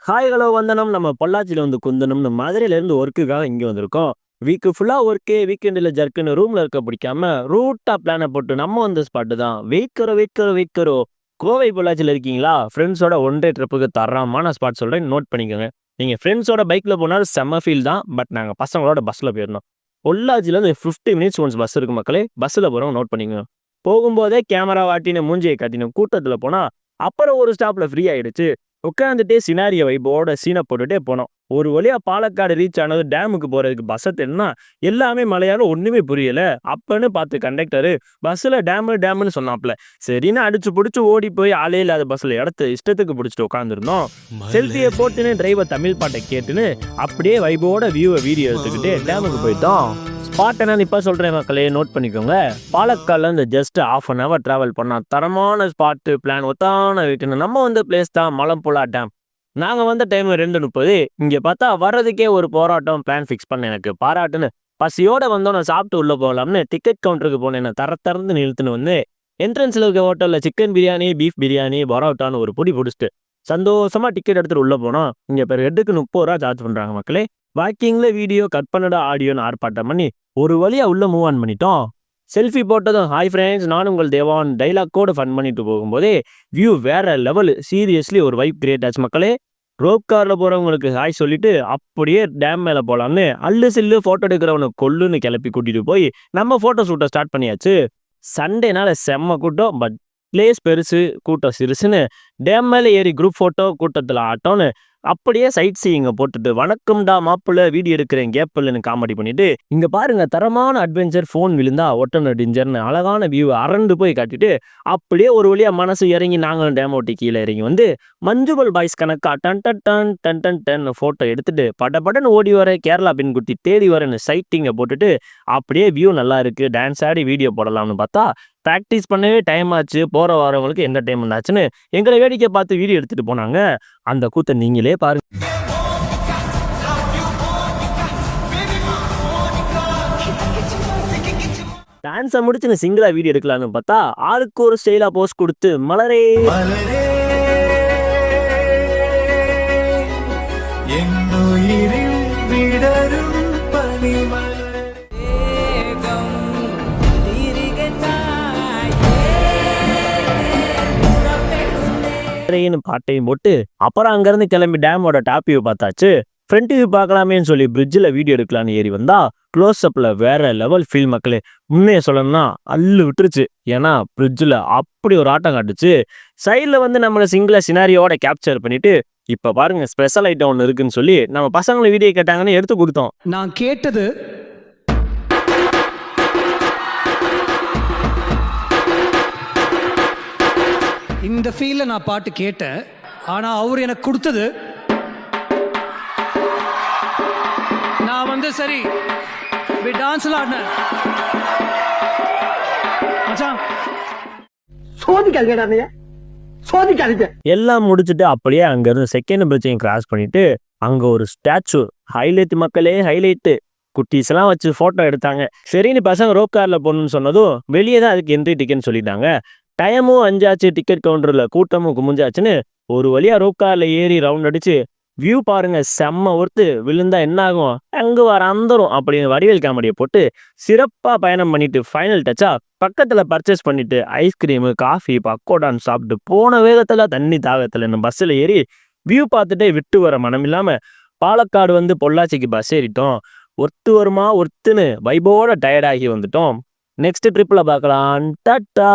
Hi hello வந்தனம் நம்ம பொள்ளாச்சியில் வந்து குந்தனம்னு மதுரையிலேருந்து ஒர்க்குக்காக இங்கே வந்திருக்கோம். வீக்கு ஃபுல்லாக ஒர்க்கு வீக்கெண்டில் ஜர்க்குன்னு ரூமில் இருக்க பிடிக்காம ரூட்டாக பிளானை போட்டு நம்ம வந்த ஸ்பாட்டு தான் வெயிட் கரோ. கோவை பொள்ளாச்சியில் இருக்கீங்களா? ஃப்ரெண்ட்ஸோட ஒன் டே ட்ரிப்புக்கு தரமான ஸ்பாட் சொல்கிறேன், நோட் பண்ணிக்கோங்க. நீங்கள் ஃப்ரெண்ட்ஸோட பைக்கில் போனாலும் செம்ம ஃபீல் தான். பட் நாங்கள் பசங்களோட பஸ்ஸில் போயிருந்தோம். பொள்ளாச்சியிலேருந்து 50 மினிட்ஸ் ஒன்ஸ் பஸ் இருக்கு மக்களே. பஸ்ஸில் போகிறவங்க நோட் பண்ணிக்கோங்க. போகும்போதே கேமரா வாட்டின மூஞ்சியை காட்டின கூட்டத்தில் போனால் அப்புறம் ஒரு ஸ்டாப்பில் ஃப்ரீ ஆகிடுச்சு. உட்காந்துட்டே சினாரிய வைப்போட சீனை போட்டுட்டே போனோம். ஒரு வழியா பாலக்காடு ரீச் ஆனது. டேமுக்கு போறதுக்கு பஸ்ஸை தேடினா எல்லாமே மலையாளம், ஒண்ணுமே புரியல. அப்பன்னு பார்த்து கண்டக்டரு பஸ்ஸில் டேம்னு சொன்னாப்ல. சரின்னு அடிச்சு பிடிச்சி ஓடி போய் ஆளே இல்லாத பஸ்ஸில் இடத்த இஷ்டத்துக்கு பிடிச்சிட்டு உட்காந்துருந்தோம். செல்ஃபியை போட்டுன்னு டிரைவர் தமிழ் பாட்டை கேட்டுன்னு அப்படியே வைபோட வியூவை வீடியோ எடுத்துக்கிட்டு டேமுக்கு போயிட்டோம். ஸ்பாட் என்னன்னு இப்போ சொல்கிறேன் மக்களே, நோட் பண்ணிக்கோங்க. பாலக்காடில் இந்த ஜஸ்ட் ½ hour ட்ராவல் பண்ணால் தரமான ஸ்பாட்டு பிளான் ஒத்தான வீட்டுன்னு நம்ம வந்த பிளேஸ் தான் மலம்புழா டேம். நாங்கள் வந்த டைம் 2:30. இங்கே பார்த்தா வர்றதுக்கே ஒரு போராட்டம். பிளான் ஃபிக்ஸ் பண்ண எனக்கு பாராட்டுன்னு பசியோட வந்தோம். நான் சாப்பிட்டு உள்ளே போகலாம்னு டிக்கெட் கவுண்டருக்கு போனேன். நான் திறந்து நிறுத்துன்னு வந்து என்ட்ரன்ஸில் இருக்க ஹோட்டலில் சிக்கன் பிரியாணி, பீஃப் பிரியாணி, பரோட்டான்னு ஒரு பொடி பிடிச்சிட்டு சந்தோஷமாக டிக்கெட் எடுத்துகிட்டு உள்ளே போனோம். இங்கே பேர் ஹெட்டுக்கு 30 ரூபா சார்ஜ் பண்ணுறாங்க மக்களே. வாக்கிங்கில் வீடியோ கட் பண்ணடா ஆடியோன்னு ஆர்ப்பாட்டம் பண்ணி ஒரு வழியாக உள்ளே மூவ் ஆன் பண்ணிட்டோம். செல்ஃபி போட்டதும் ஹாய் ஃப்ரெண்ட்ஸ் நான் உங்கள் தேவான் டைலாக்கோடு ஃபன் பண்ணிட்டு போகும்போதே வியூ வேற லெவல். சீரியஸ்லி ஒரு வைப் கிரியேட் ஆச்சு மக்களே. ரோப் காரில் போகிறவங்களுக்கு ஹாய் சொல்லிட்டு அப்படியே டேம் மேலே போகலாம்னு அல்லு சில்லு ஃபோட்டோ எடுக்கிறவனை கொல்லுன்னு கிளப்பி கூட்டிகிட்டு போய் நம்ம ஃபோட்டோ ஷூட்டை ஸ்டார்ட் பண்ணியாச்சு. சண்டேனால செம்ம கூட்டம். பட் பிளேஸ் பெருசு, கூட்டம் சிறுசுன்னு டேம் மேலே ஏறி குரூப் ஃபோட்டோ, கூட்டத்தில் ஆட்டோன்னு அப்படியே சைட் சீயிங்க போட்டுட்டு வணக்கம்டா மாப்பிள்ள வீடியோ எடுக்கிறேன் கேப்பிள்னு காமெடி பண்ணிட்டு இங்க பாருங்க தரமான அட்வென்ச்சர். ஃபோன் விழுந்தா ஒட்டன டிஞ்சர்னு அழகான வியூ அரண்டு போய் காட்டிட்டு அப்படியே ஒரு வழியா மனசு இறங்கி நாங்களும் டேம் ஓட்டி கீழே இறங்கி வந்து மஞ்சுபல் பாய்ஸ் கணக்கா done done done done done done photo எடுத்துட்டு படன்னு ஓடி வர கேரளா பெண்குட்டி தேடி வரேன்னு சைட்டிங்கை போட்டுட்டு அப்படியே வியூ நல்லா இருக்கு டான்ஸ் ஆடி வீடியோ போடலாம்னு பார்த்தா ப்ராக்டிஸ் பண்ணவே டைம் ஆச்சு. போகிற வரவங்களுக்கு என்டர்டைன்மெண்ட் ஆச்சுன்னு எங்களை வேடிக்கை பார்த்து வீடியோ எடுத்துகிட்டு போனாங்க. அந்த கூத்தை நீங்களே பாருங்க. டான்ஸை முடிச்சுன்னு சிங்கிளாக வீடியோ எடுக்கலான்னு பார்த்தா ஆளுக்கு ஒரு ஸ்டைலாக போஸ்ட் கொடுத்து மலரே பாட்டையும் போட்டு அப்புறம் அங்கிருந்து கிளம்பி டேமோட டாப் வியூ பார்த்தாச்சு. ஃப்ரண்ட் வியூ பார்க்கலாமேன்னு சொல்லி பிரிட்ஜில் வீடியோ எடுக்கலான்னு ஏறி வந்தா க்ளோஸ் அப்பில் வேற லெவல் ஃபீல் மக்களே. உண்மையை சொல்லணும்னா அல்லு விட்டுருச்சு. ஏன்னா பிரிட்ஜில் அப்படி ஒரு ஆட்டம் காட்டுச்சு. சைடில் வந்து நம்மளை சிங்கிளாக சினாரியோட கேப்சர் பண்ணிட்டு இப்போ பாருங்க ஸ்பெஷல் ஐட்டம் ஒன்று இருக்குன்னு சொல்லி நம்ம பசங்களை வீடியோ கேட்டாங்கன்னு எடுத்து கொடுத்தோம். நான் கேட்டது இந்த ஃபீல்ல நான் பாட்டு கேட்டேன். ஆனா அவர் எனக்கு கொடுத்தது நான் வந்து சரி டான்ஸ்ல ஆடினேன். எல்லாம் முடிச்சுட்டு அப்படியே அங்கிருந்து செகண்ட் பிரிட்ஜையும் கிராஸ் பண்ணிட்டு அங்க ஒரு ஸ்டாச்சு ஹைலைட் மக்களே ஹைலைட்டு. குட்டீஸ் எல்லாம் வச்சு போட்டோ எடுத்தாங்க. சரின்னு பசங்க ரோப் கார்ல போகணும்னு சொன்னதும் வெளியே தான் அதுக்கு என்ட்ரி டிக்கெட்னு சொல்லிட்டாங்க. டைமும் 5 ஆச்சு. டிக்கெட் கவுண்டர்ல கூட்டமும் குமிஞ்சாச்சுன்னு ஒரு வழியா ரோப் கார்ல ஏறி ரவுண்ட் அடிச்சு வியூ பாருங்க செம்ம ஒர்த்து. விழுந்தா என்ன ஆகும் அங்கு வர அந்தரும் அப்படின்னு வடிவேல் காமெடியை போட்டு சிறப்பா பயணம் பண்ணிட்டு ஃபைனல் டச்சா பக்கத்துல பர்ச்சேஸ் பண்ணிட்டு ஐஸ்கிரீமு காஃபி பக்கோடான்னு சாப்பிட்டு போன வேகத்துல தண்ணி தாகத்துல பஸ்ஸில் ஏறி வியூ பார்த்துட்டே விட்டு வர மனம் இல்லாம பாலக்காடு வந்து பொள்ளாச்சிக்கு பஸ் ஏறிட்டோம். ஒர்த்து வருமா ஒர்த்துன்னு வைபோட டயர்டாகி வந்துட்டோம். நெக்ஸ்ட் ட்ரிப்ல பார்க்கலாம். டாட்டா.